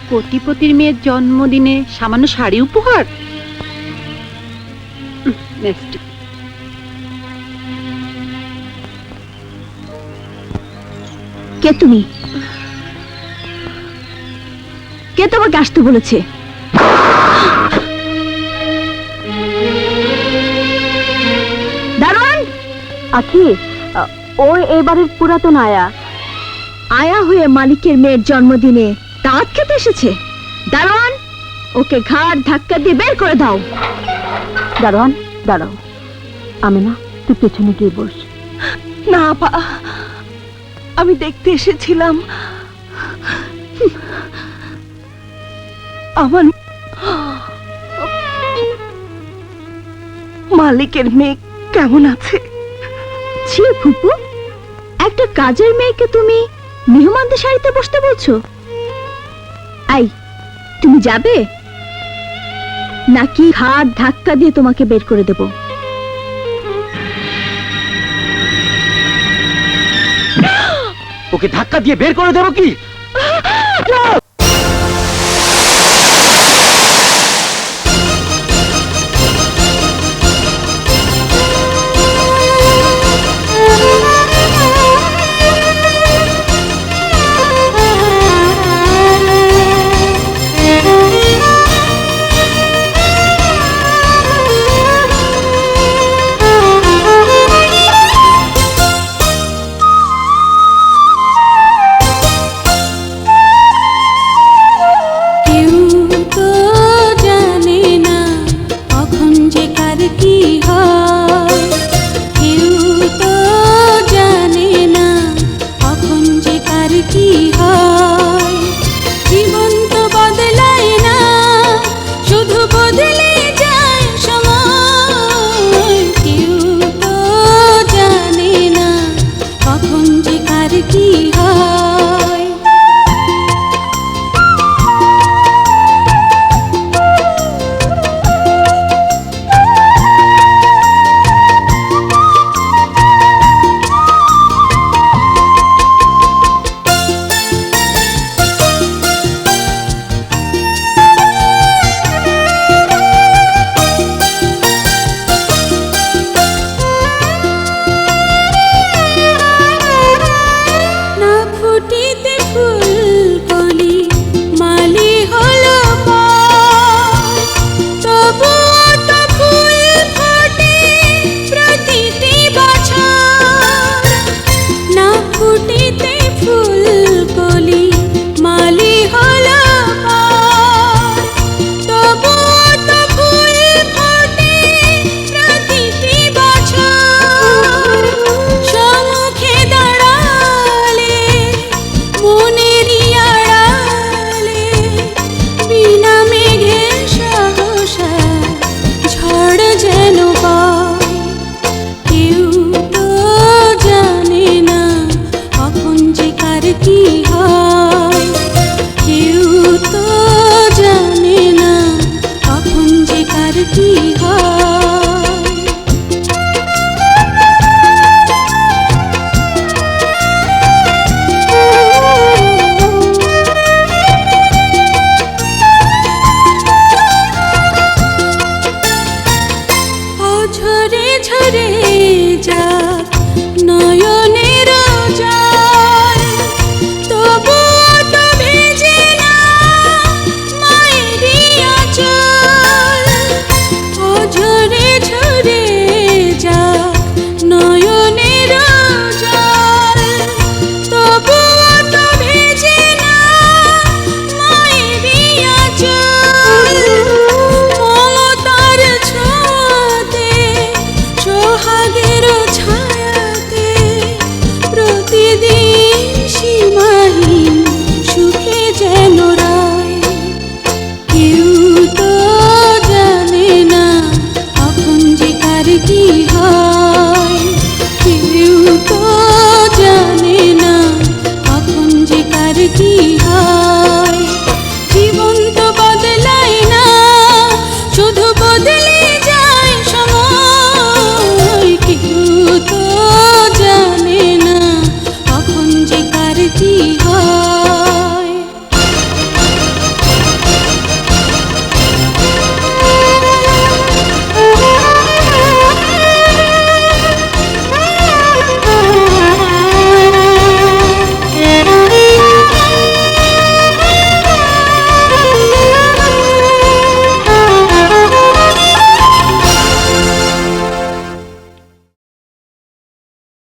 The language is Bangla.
কোটিপতির মেয়ের জন্মদিনে সামান্য শাড়ি উপহার? কে তুমি? কে তোমাকে আসতে বলেছে? দারোয়ান! আখি, ও এবারের পুরাতন আয়া। আয়া হয়ে মালিকের মেয়ের জন্মদিনে দাওয়াত খেতে এসেছে। দারোয়ান, ওকে ঘাড় ধাক্কা দিয়ে বের করে দাও। দারোয়ান, দাঁড়াও। আমিনা, তুই পেছনে গিয়ে বস। না আপা, আমি দেখতে এসেছিলাম আমার মালিকের মেয়ে কেমন আছে। ছি ফুপু, একটা কাজের মেয়েকে তুমি মেহমানদের সারিতে বসতে বলছো? আই, তুমি যাবে নাকি ঘাড় ধাক্কা দিয়ে তোমাকে বের করে দেব? ওকে ধাক্কা দিয়ে বের করে দেবো কি? কি হয়।